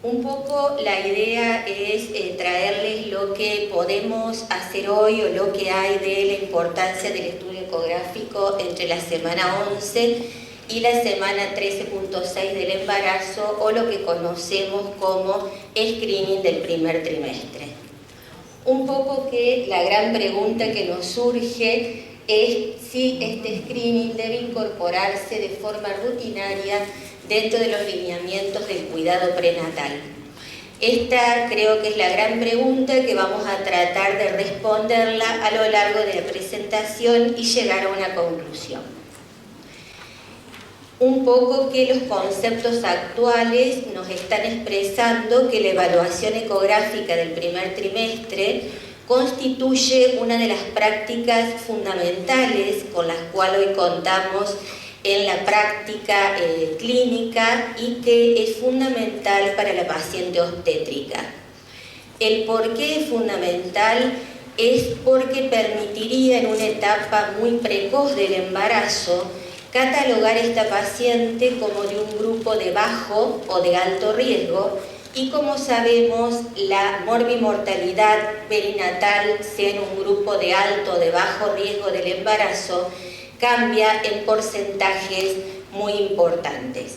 Un poco la idea es traerles lo que podemos hacer hoy o lo que hay de la importancia del estudio ecográfico entre la semana 11 y la semana 13.6 del embarazo, o lo que conocemos como screening del primer trimestre. Un poco que la gran pregunta que nos surge es si este screening debe incorporarse de forma rutinaria dentro de los lineamientos del cuidado prenatal. Esta creo que es la gran pregunta que vamos a tratar de responderla a lo largo de la presentación y llegar a una conclusión. Un poco que los conceptos actuales nos están expresando que la evaluación ecográfica del primer trimestre constituye una de las prácticas fundamentales con las cuales hoy contamos en la práctica clínica y que es fundamental para la paciente obstétrica. El por qué es fundamental es porque permitiría en una etapa muy precoz del embarazo catalogar a esta paciente como de un grupo de bajo o de alto riesgo, y como sabemos la morbimortalidad perinatal, sea en un grupo de alto o de bajo riesgo del embarazo, cambia en porcentajes muy importantes.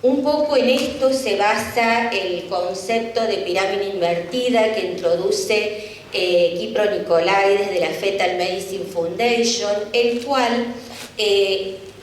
Un poco en esto se basa el concepto de pirámide invertida que introduce Kipro Nicolaides de la Fetal Medicine Foundation, el cual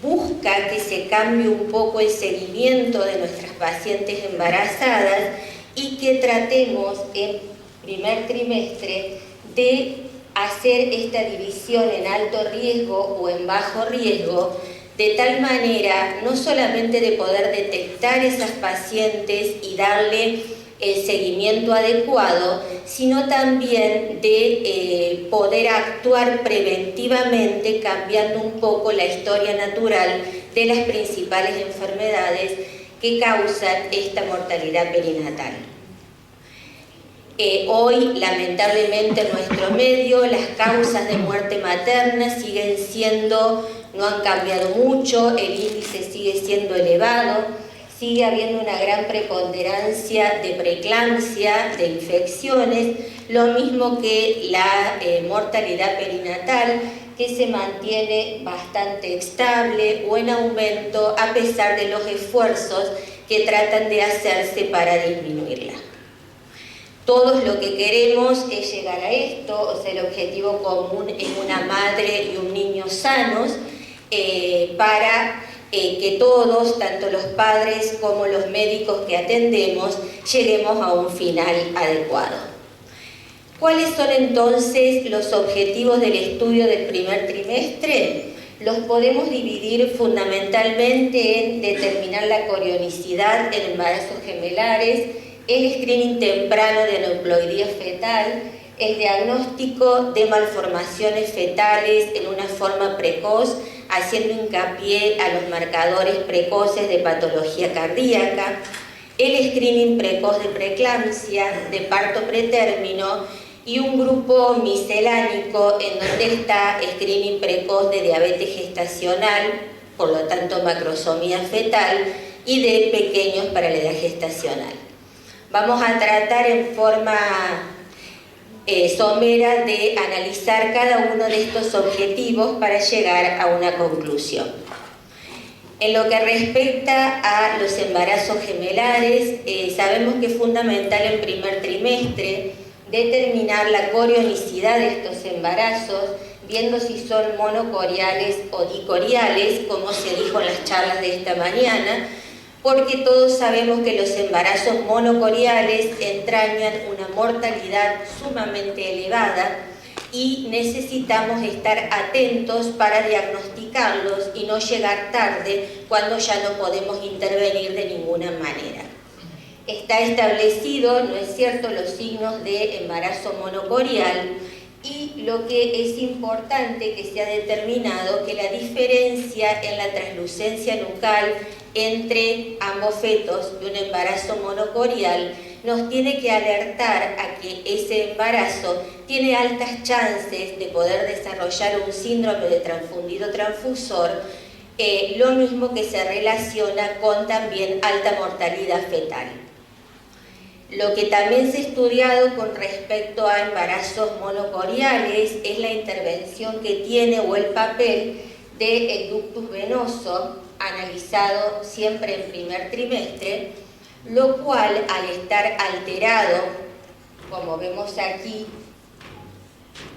busca que se cambie un poco el seguimiento de nuestras pacientes embarazadas y que tratemos en primer trimestre de hacer esta división en alto riesgo o en bajo riesgo, de tal manera no solamente de poder detectar esas pacientes y darle el seguimiento adecuado, sino también de poder actuar preventivamente, cambiando un poco la historia natural de las principales enfermedades que causan esta mortalidad perinatal. Hoy, lamentablemente, en nuestro medio, las causas de muerte materna siguen siendo, no han cambiado mucho, el índice sigue siendo elevado, sigue habiendo una gran preponderancia de preeclampsia, de infecciones, lo mismo que la mortalidad perinatal, que se mantiene bastante estable o en aumento a pesar de los esfuerzos que tratan de hacerse para disminuirla. Todos lo que queremos es llegar a esto, o sea, el objetivo común es una madre y un niño sanos, para que todos, tanto los padres como los médicos que atendemos, lleguemos a un final adecuado. ¿Cuáles son entonces los objetivos del estudio del primer trimestre? Los podemos dividir fundamentalmente en determinar la corionicidad en embarazos gemelares, el screening temprano de aneuploidía fetal, el diagnóstico de malformaciones fetales en una forma precoz, haciendo hincapié a los marcadores precoces de patología cardíaca, el screening precoz de preeclampsia, de parto pretérmino, y un grupo miscelánico en donde está screening precoz de diabetes gestacional, por lo tanto macrosomía fetal, y de pequeños para la edad gestacional. Vamos a tratar en forma somera de analizar cada uno de estos objetivos para llegar a una conclusión. En lo que respecta a los embarazos gemelares, sabemos que es fundamental en primer trimestre determinar la corionicidad de estos embarazos, viendo si son monocoriales o dicoriales, como se dijo en las charlas de esta mañana, porque todos sabemos que los embarazos monocoriales entrañan una mortalidad sumamente elevada y necesitamos estar atentos para diagnosticarlos y no llegar tarde cuando ya no podemos intervenir de ninguna manera. Está establecido, ¿no es cierto?, los signos de embarazo monocorial, y lo que es importante que se ha determinado que la diferencia en la translucencia nucal entre ambos fetos de un embarazo monocorial nos tiene que alertar a que ese embarazo tiene altas chances de poder desarrollar un síndrome de transfundido transfusor lo mismo que se relaciona con también alta mortalidad fetal. Lo que también se ha estudiado con respecto a embarazos monocoriales es la intervención que tiene o el papel del ductus venoso, analizado siempre en primer trimestre, lo cual al estar alterado, como vemos aquí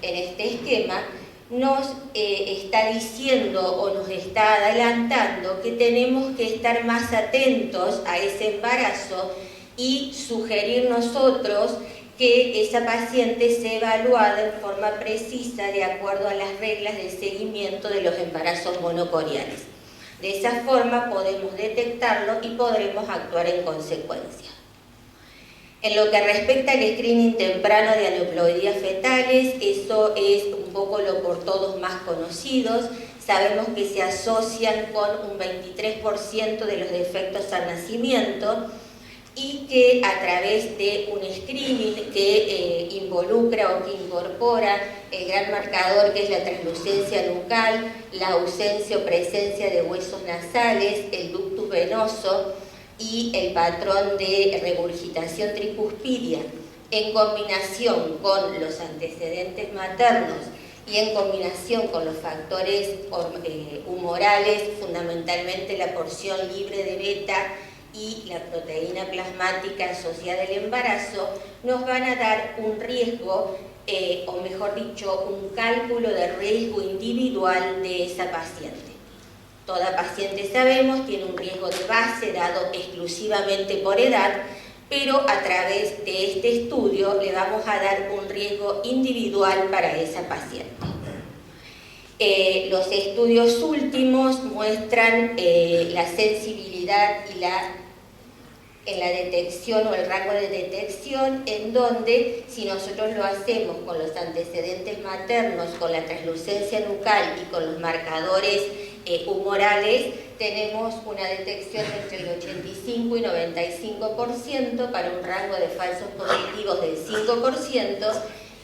en este esquema, nos está diciendo o nos está adelantando que tenemos que estar más atentos a ese embarazo y sugerir nosotros que esa paciente sea evaluada en forma precisa de acuerdo a las reglas de seguimiento de los embarazos monocoriales. De esa forma podemos detectarlo y podremos actuar en consecuencia. En lo que respecta al screening temprano de aneuploidías fetales, eso es un poco lo por todos más conocidos. Sabemos que se asocian con un 23% de los defectos al nacimiento y que a través de un screening que involucra o que incorpora el gran marcador que es la translucencia nucal, la ausencia o presencia de huesos nasales, el ductus venoso y el patrón de regurgitación tricuspidia, en combinación con los antecedentes maternos y en combinación con los factores humorales, fundamentalmente la porción libre de beta y la proteína plasmática asociada al embarazo, nos van a dar un riesgo, o mejor dicho, un cálculo de riesgo individual de esa paciente. Toda paciente, sabemos, tiene un riesgo de base dado exclusivamente por edad, pero a través de este estudio le vamos a dar un riesgo individual para esa paciente. Los estudios últimos muestran la sensibilidad y en la detección o el rango de detección, en donde si nosotros lo hacemos con los antecedentes maternos, con la translucencia nucal y con los marcadores humorales, tenemos una detección entre el 85 y 95% para un rango de falsos positivos del 5%,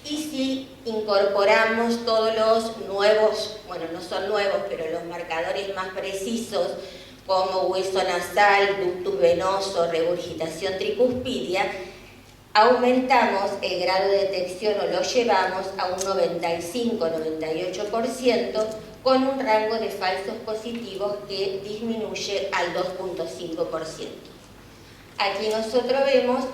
y si incorporamos todos los nuevos, bueno, no son nuevos, pero los marcadores más precisos, como hueso nasal, ductus venoso, regurgitación tricuspidia, aumentamos el grado de detección o lo llevamos a un 95-98% con un rango de falsos positivos que disminuye al 2.5%. Aquí nosotros vemos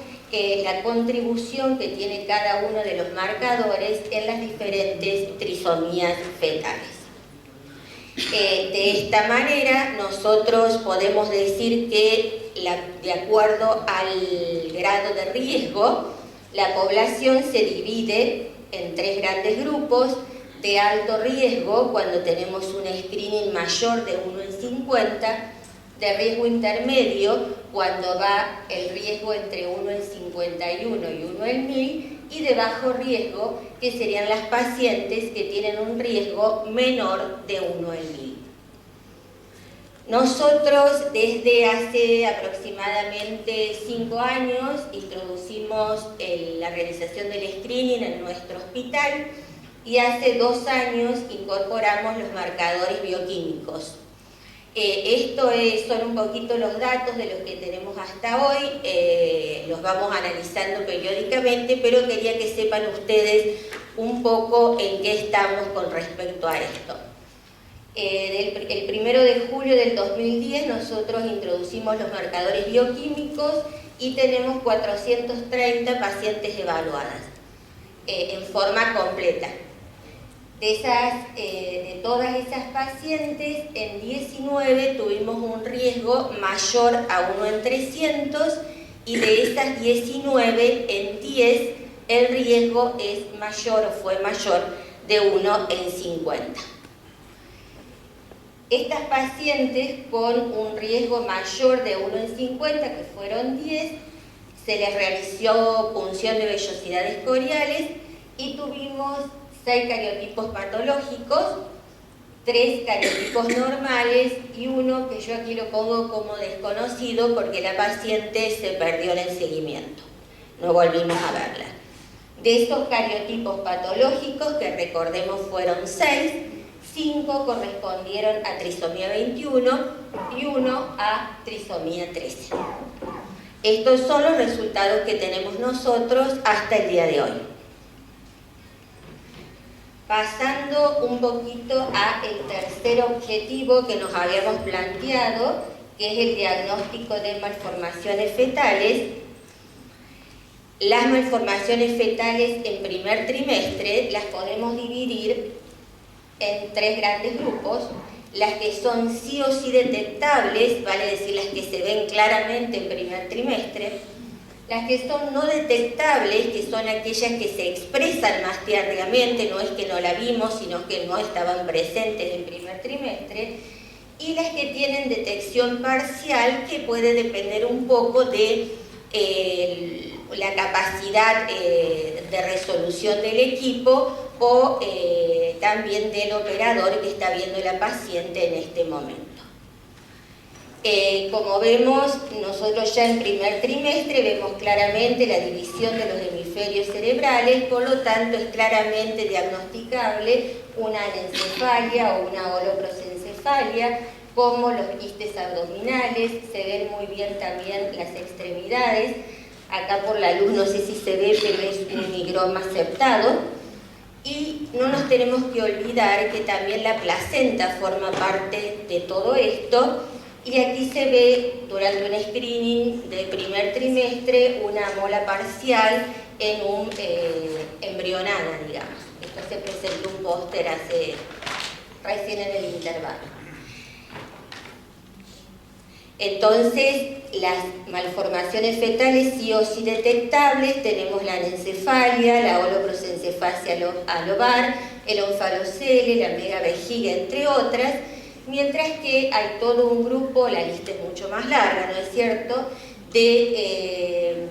la contribución que tiene cada uno de los marcadores en las diferentes trisomías fetales. De esta manera nosotros podemos decir que de acuerdo al grado de riesgo, la población se divide en tres grandes grupos: de alto riesgo, cuando tenemos un screening mayor de 1 en 50, de riesgo intermedio, cuando va el riesgo entre 1 en 51 y 1 en 1000, y de bajo riesgo, que serían las pacientes que tienen un riesgo menor de 1 en 1000. Nosotros desde hace aproximadamente 5 años introducimos la realización del screening en nuestro hospital y hace 2 años incorporamos los marcadores bioquímicos. Esto son un poquito los datos de los que tenemos hasta hoy, los vamos analizando periódicamente, pero quería que sepan ustedes un poco en qué estamos con respecto a esto. El 1 de julio del 2010 nosotros introducimimos los marcadores bioquímicos y tenemos 430 pacientes evaluadas en forma completa. De todas esas pacientes, en 19 tuvimos un riesgo mayor a 1 en 300 y de esas 19, en 10 el riesgo es mayor o fue mayor de 1 en 50. Estas pacientes con un riesgo mayor de 1 en 50, que fueron 10, se les realizó punción de vellosidades coriales y tuvimos 6 cariotipos patológicos, 3 cariotipos normales y uno que yo aquí lo pongo como desconocido porque la paciente se perdió en el seguimiento, no volvimos a verla. De estos cariotipos patológicos, que recordemos fueron 6, 5 correspondieron a trisomía 21 y 1 a trisomía 13. Estos son los resultados que tenemos nosotros hasta el día de hoy. Pasando un poquito a el tercer objetivo que nos habíamos planteado, que es el diagnóstico de malformaciones fetales. Las malformaciones fetales en primer trimestre las podemos dividir en 3 grandes grupos: las que son sí o sí detectables, vale decir las que se ven claramente en primer trimestre; las que son no detectables, que son aquellas que se expresan más tardíamente, no es que no la vimos, sino que no estaban presentes en primer trimestre; y las que tienen detección parcial, que puede depender un poco de la capacidad de resolución del equipo o también del operador que está viendo la paciente en este momento. Como vemos, nosotros ya en primer trimestre vemos claramente la división de los hemisferios cerebrales, por lo tanto es claramente diagnosticable una anencefalia o una holoprosencefalia, como los quistes abdominales. Se ven muy bien también las extremidades. Acá por la luz no sé si se ve, pero es un higroma septado. Y no nos tenemos que olvidar que también la placenta forma parte de todo esto. Y aquí se ve, durante un screening de primer trimestre, una mola parcial en un embrionada, digamos. Esto se presentó un póster recién en el intervalo. Entonces, las malformaciones fetales sí o sí detectables, tenemos la anencefalia, la holoprosencefalia alobar, el onfalocele, la megavejiga, entre otras, mientras que hay todo un grupo, la lista es mucho más larga, ¿no es cierto?, de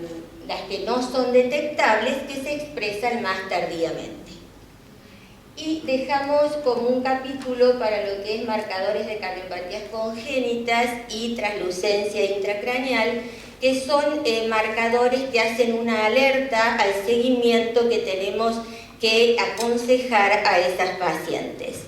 las que no son detectables, que se expresan más tardíamente. Y dejamos como un capítulo para lo que es marcadores de cardiopatías congénitas y translucencia intracraneal, que son marcadores que hacen una alerta al seguimiento que tenemos que aconsejar a esas pacientes.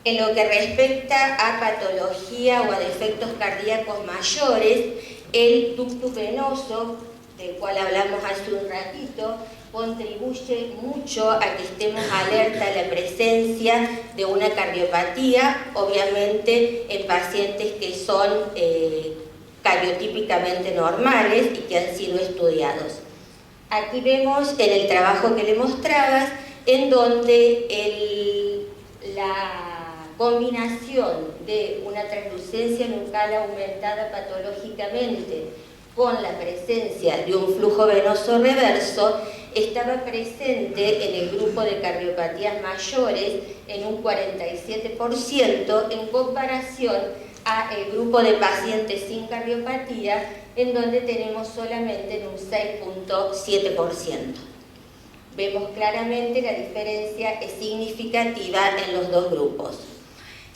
En lo que respecta a patología o a defectos cardíacos mayores, el ductus venoso, del cual hablamos hace un ratito, contribuye mucho a que estemos alerta a la presencia de una cardiopatía, obviamente en pacientes que son cariotípicamente normales y que han sido estudiados. Aquí vemos en el trabajo que le mostrabas, en donde la combinación de una translucencia nucal aumentada patológicamente con la presencia de un flujo venoso reverso estaba presente en el grupo de cardiopatías mayores en un 47%, en comparación a el grupo de pacientes sin cardiopatía, en donde tenemos solamente en un 6.7%. Vemos claramente la diferencia es significativa en los dos grupos.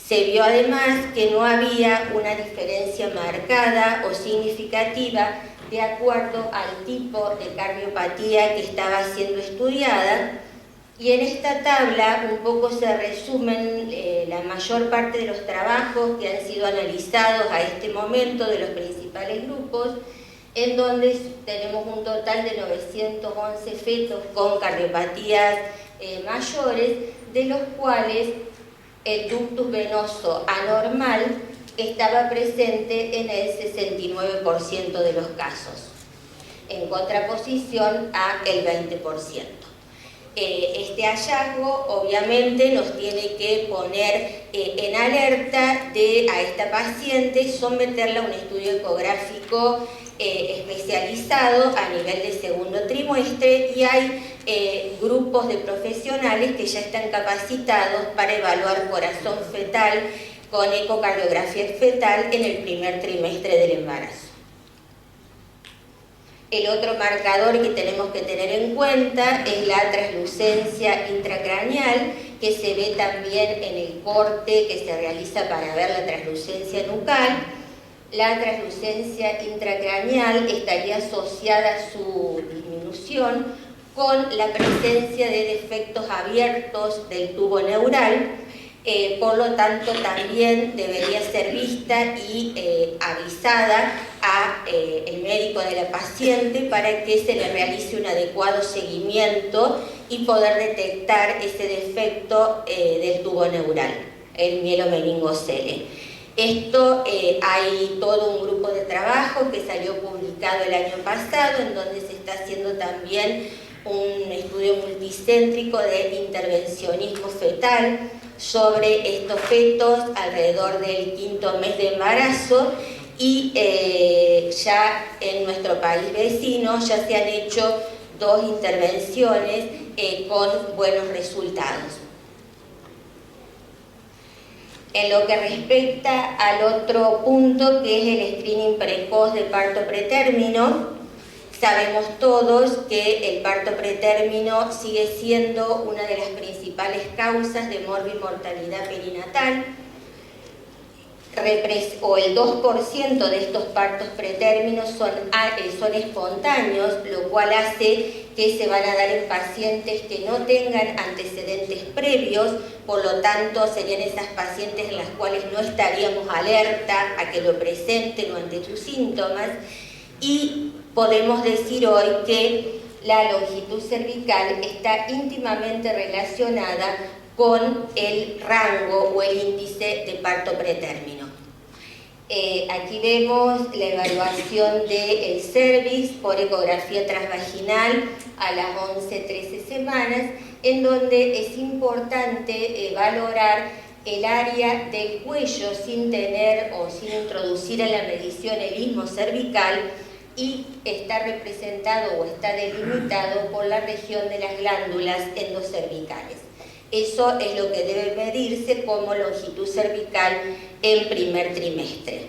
Se vio además que no había una diferencia marcada o significativa de acuerdo al tipo de cardiopatía que estaba siendo estudiada, y en esta tabla un poco se resumen la mayor parte de los trabajos que han sido analizados a este momento de los principales grupos, en donde tenemos un total de 911 fetos con cardiopatías mayores, de los cuales el ductus venoso anormal estaba presente en el 69% de los casos, en contraposición a el 20%. Este hallazgo obviamente nos tiene que poner en alerta a esta paciente, someterla a un estudio ecográfico especializado a nivel de segundo trimestre, y hay grupos de profesionales que ya están capacitados para evaluar corazón fetal con ecocardiografía fetal en el primer trimestre del embarazo. El otro marcador que tenemos que tener en cuenta es la translucencia intracraneal, que se ve también en el corte que se realiza para ver la translucencia nucal. La translucencia intracraneal estaría asociada a su disminución con la presencia de defectos abiertos del tubo neural, Por lo tanto, también debería ser vista y avisada al médico de la paciente para que se le realice un adecuado seguimiento y poder detectar ese defecto del tubo neural, el mielomeningocele. Esto hay todo un grupo de trabajo que salió publicado el año pasado, en donde se está haciendo también un estudio multicéntrico de intervencionismo fetal sobre estos fetos alrededor del 5º mes de embarazo, y ya en nuestro país vecino ya se han hecho 2 intervenciones con buenos resultados. En lo que respecta al otro punto, que es el screening precoz de parto pretérmino, sabemos todos que el parto pretérmino sigue siendo una de las principales causas de morbimortalidad perinatal, o el 2% de estos partos pretérminos son espontáneos, lo cual hace que se van a dar en pacientes que no tengan antecedentes previos, por lo tanto serían esas pacientes en las cuales no estaríamos alerta a que lo presenten o ante sus síntomas, y podemos decir hoy que la longitud cervical está íntimamente relacionada con el rango o el índice de parto pretérmino. Aquí vemos la evaluación del cervix por ecografía transvaginal a las 11-13 semanas, en donde es importante valorar el área del cuello sin tener o sin introducir en la medición el istmo cervical, y está representado o está delimitado por la región de las glándulas endocervicales. Eso es lo que debe medirse como longitud cervical en primer trimestre.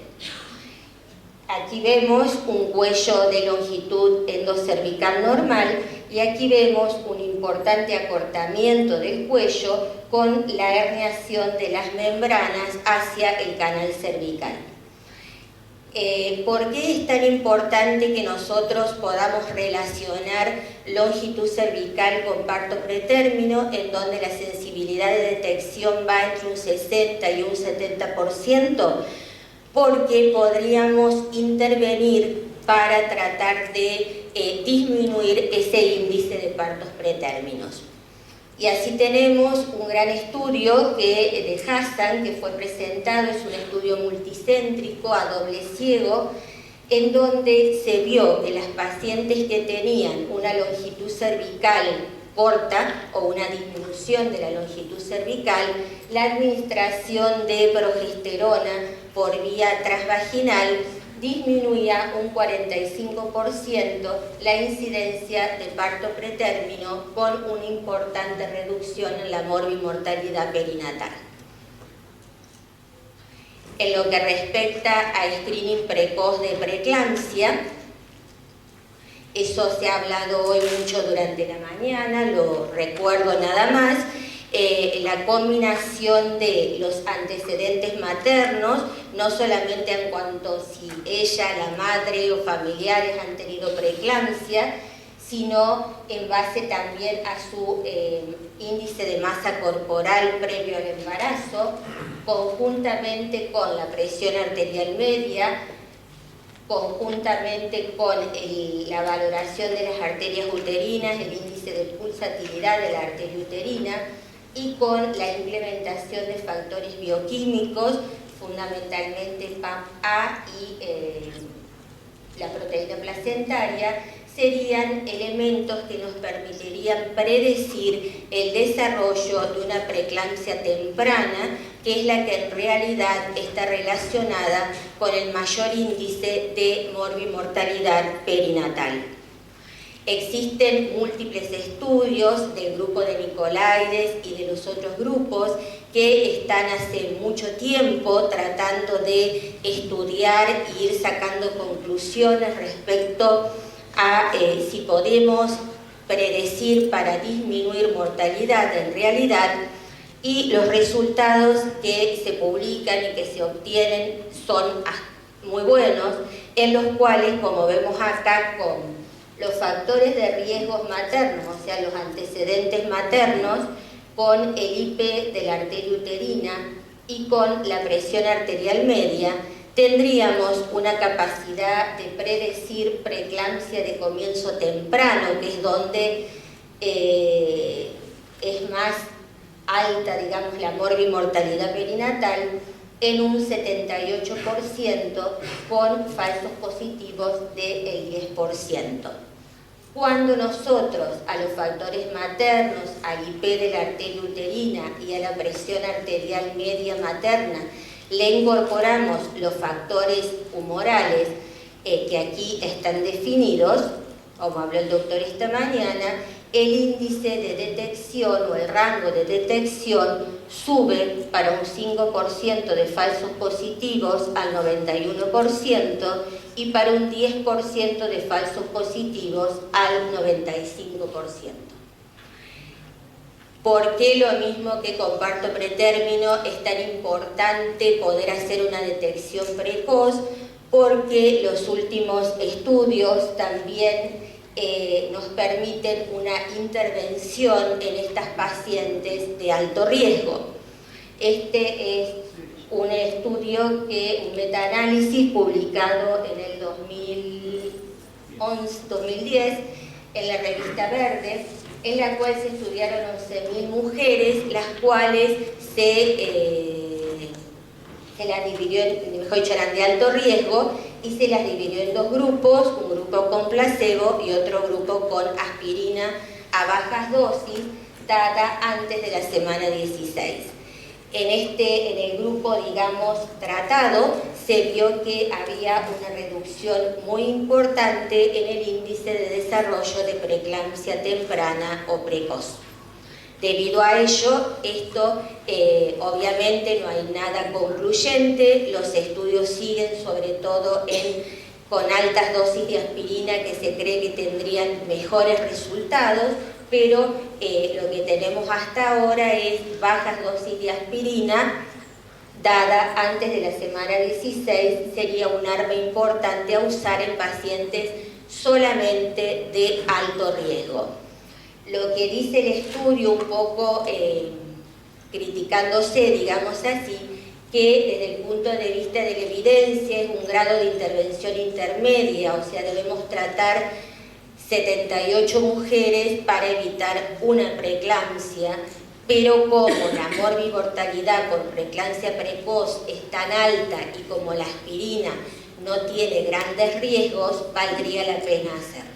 Aquí vemos un cuello de longitud endocervical normal, y aquí vemos un importante acortamiento del cuello con la herniación de las membranas hacia el canal cervical. ¿Por qué es tan importante que nosotros podamos relacionar longitud cervical con parto pretérmino, en donde la sensibilidad de detección va entre un 60 y un 70%? Porque podríamos intervenir para tratar de disminuir ese índice de partos pretérminos. Y así tenemos un gran estudio de Hassan, que fue presentado, es un estudio multicéntrico a doble ciego, en donde se vio que las pacientes que tenían una longitud cervical corta o una disminución de la longitud cervical, la administración de progesterona por vía transvaginal disminuía un 45% la incidencia de parto pretérmino, con una importante reducción en la morbimortalidad perinatal. En lo que respecta a screening precoz de preeclampsia, eso se ha hablado hoy mucho durante la mañana, lo recuerdo nada más. La combinación de los antecedentes maternos, no solamente en cuanto si ella, la madre o familiares han tenido preeclampsia, sino en base también a su índice de masa corporal previo al embarazo, conjuntamente con la presión arterial media, conjuntamente con la valoración de las arterias uterinas, el índice de pulsatilidad de la arteria uterina, y con la implementación de factores bioquímicos, fundamentalmente PAP-A y la proteína placentaria, serían elementos que nos permitirían predecir el desarrollo de una preeclampsia temprana, que es la que en realidad está relacionada con el mayor índice de morbimortalidad perinatal. Existen múltiples estudios del grupo de Nicolaides y de los otros grupos que están hace mucho tiempo tratando de estudiar e ir sacando conclusiones respecto a si podemos predecir para disminuir mortalidad en realidad, y los resultados que se publican y que se obtienen son muy buenos, en los cuales, como vemos acá, con los factores de riesgos maternos, o sea, los antecedentes maternos, con el IP de la arteria uterina y con la presión arterial media, tendríamos una capacidad de predecir preeclampsia de comienzo temprano, que es donde es más alta, digamos, la morbimortalidad perinatal, en un 78% con falsos positivos del 10%. Cuando nosotros a los factores maternos, al IP de la arteria uterina y a la presión arterial media materna, le incorporamos los factores humorales que aquí están definidos, como habló el doctor esta mañana, el índice de detección o el rango de detección sube para un 5% de falsos positivos al 91% y para un 10% de falsos positivos al 95%. ¿Por qué lo mismo que con parto pretérmino es tan importante poder hacer una detección precoz? Porque los últimos estudios también nos permiten una intervención en estas pacientes de alto riesgo. Este es un estudio, un metaanálisis publicado en el 2010 en la revista Verde, en la cual se estudiaron 11.000 mujeres, las cuales se las dividió, mejor dicho, eran de alto riesgo, y se las dividió en dos grupos, un grupo con placebo y otro grupo con aspirina a bajas dosis, dada antes de la semana 16. En el grupo, digamos, tratado, se vio que había una reducción muy importante en el índice de desarrollo de preeclampsia temprana o precoz. Debido a ello, esto obviamente no hay nada concluyente, los estudios siguen sobre todo con altas dosis de aspirina que se cree que tendrían mejores resultados, pero lo que tenemos hasta ahora es bajas dosis de aspirina dada antes de la semana 16, sería un arma importante a usar en pacientes solamente de alto riesgo. Lo que dice el estudio, un poco criticándose, digamos así, que desde el punto de vista de la evidencia es un grado de intervención intermedia, o sea, debemos tratar 78 mujeres para evitar una preeclampsia, pero como la morbimortalidad por preeclampsia precoz es tan alta y como la aspirina no tiene grandes riesgos, valdría la pena hacerlo.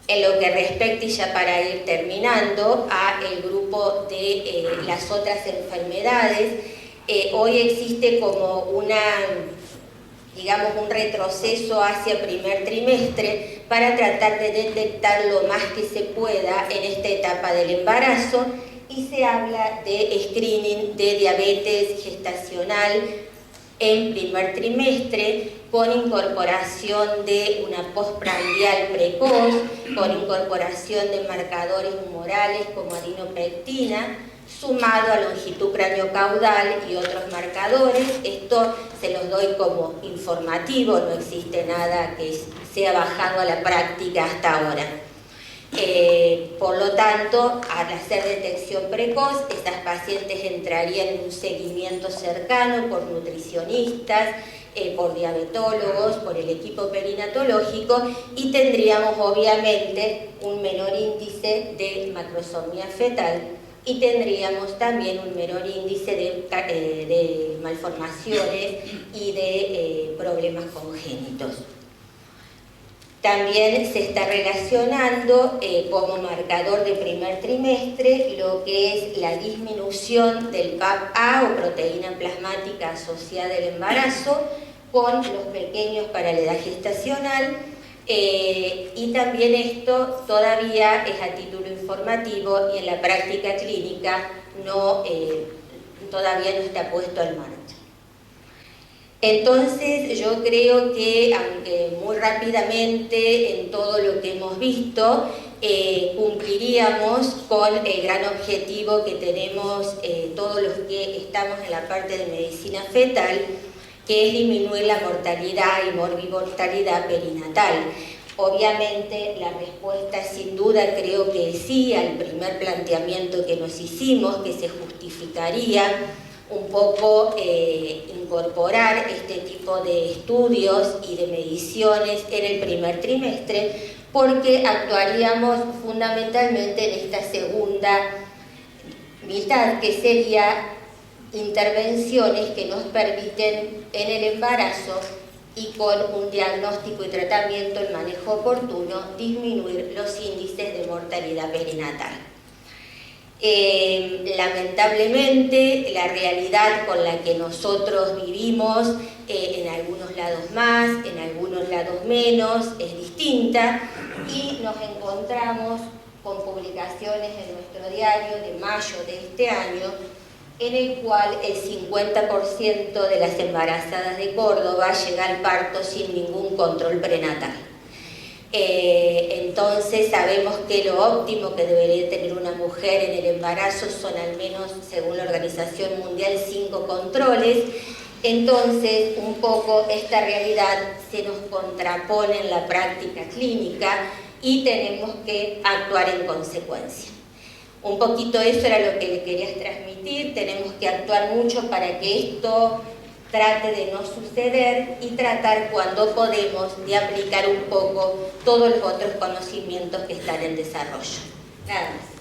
En lo que respecta, y ya para ir terminando, a el grupo de las otras enfermedades, hoy existe como digamos, un retroceso hacia primer trimestre para tratar de detectar lo más que se pueda en esta etapa del embarazo, y se habla de screening de diabetes gestacional en primer trimestre, con incorporación de una postprandial precoz, con incorporación de marcadores humorales como adenopectina, sumado a longitud craniocaudal y otros marcadores. Esto se los doy como informativo, no existe nada que sea bajado a la práctica hasta ahora. Por lo tanto, al hacer detección precoz, estas pacientes entrarían en un seguimiento cercano por nutricionistas, por diabetólogos, por el equipo perinatológico, y tendríamos obviamente un menor índice de macrosomía fetal y tendríamos también un menor índice de malformaciones y de problemas congénitos. También se está relacionando como marcador de primer trimestre lo que es la disminución del PAP-A o proteína plasmática asociada al embarazo con los pequeños para la edad gestacional, y también esto todavía es a título informativo y en la práctica clínica todavía no está puesto en marcha. Entonces yo creo que, aunque muy rápidamente en todo lo que hemos visto, cumpliríamos con el gran objetivo que tenemos todos los que estamos en la parte de medicina fetal, que es disminuir la mortalidad y morbimortalidad perinatal. Obviamente la respuesta sin duda creo que sí al primer planteamiento que nos hicimos, que se justificaría un poco incorporar este tipo de estudios y de mediciones en el primer trimestre, porque actuaríamos fundamentalmente en esta segunda mitad, que sería intervenciones que nos permiten en el embarazo y con un diagnóstico y tratamiento en manejo oportuno disminuir los índices de mortalidad perinatal. Lamentablemente la realidad con la que nosotros vivimos, en algunos lados más, en algunos lados menos, es distinta, y nos encontramos con publicaciones en nuestro diario de mayo de este año, en el cual el 50% de las embarazadas de Córdoba llega al parto sin ningún control prenatal. Entonces sabemos que lo óptimo que debería tener una mujer en el embarazo son al menos, según la Organización Mundial, 5 controles. Entonces un poco esta realidad se nos contrapone en la práctica clínica y tenemos que actuar en consecuencia. Un poquito eso era lo que le quería transmitir. Tenemos que actuar mucho para que esto trate de no suceder y tratar, cuando podemos, de aplicar un poco todos los otros conocimientos que están en desarrollo. Nada más.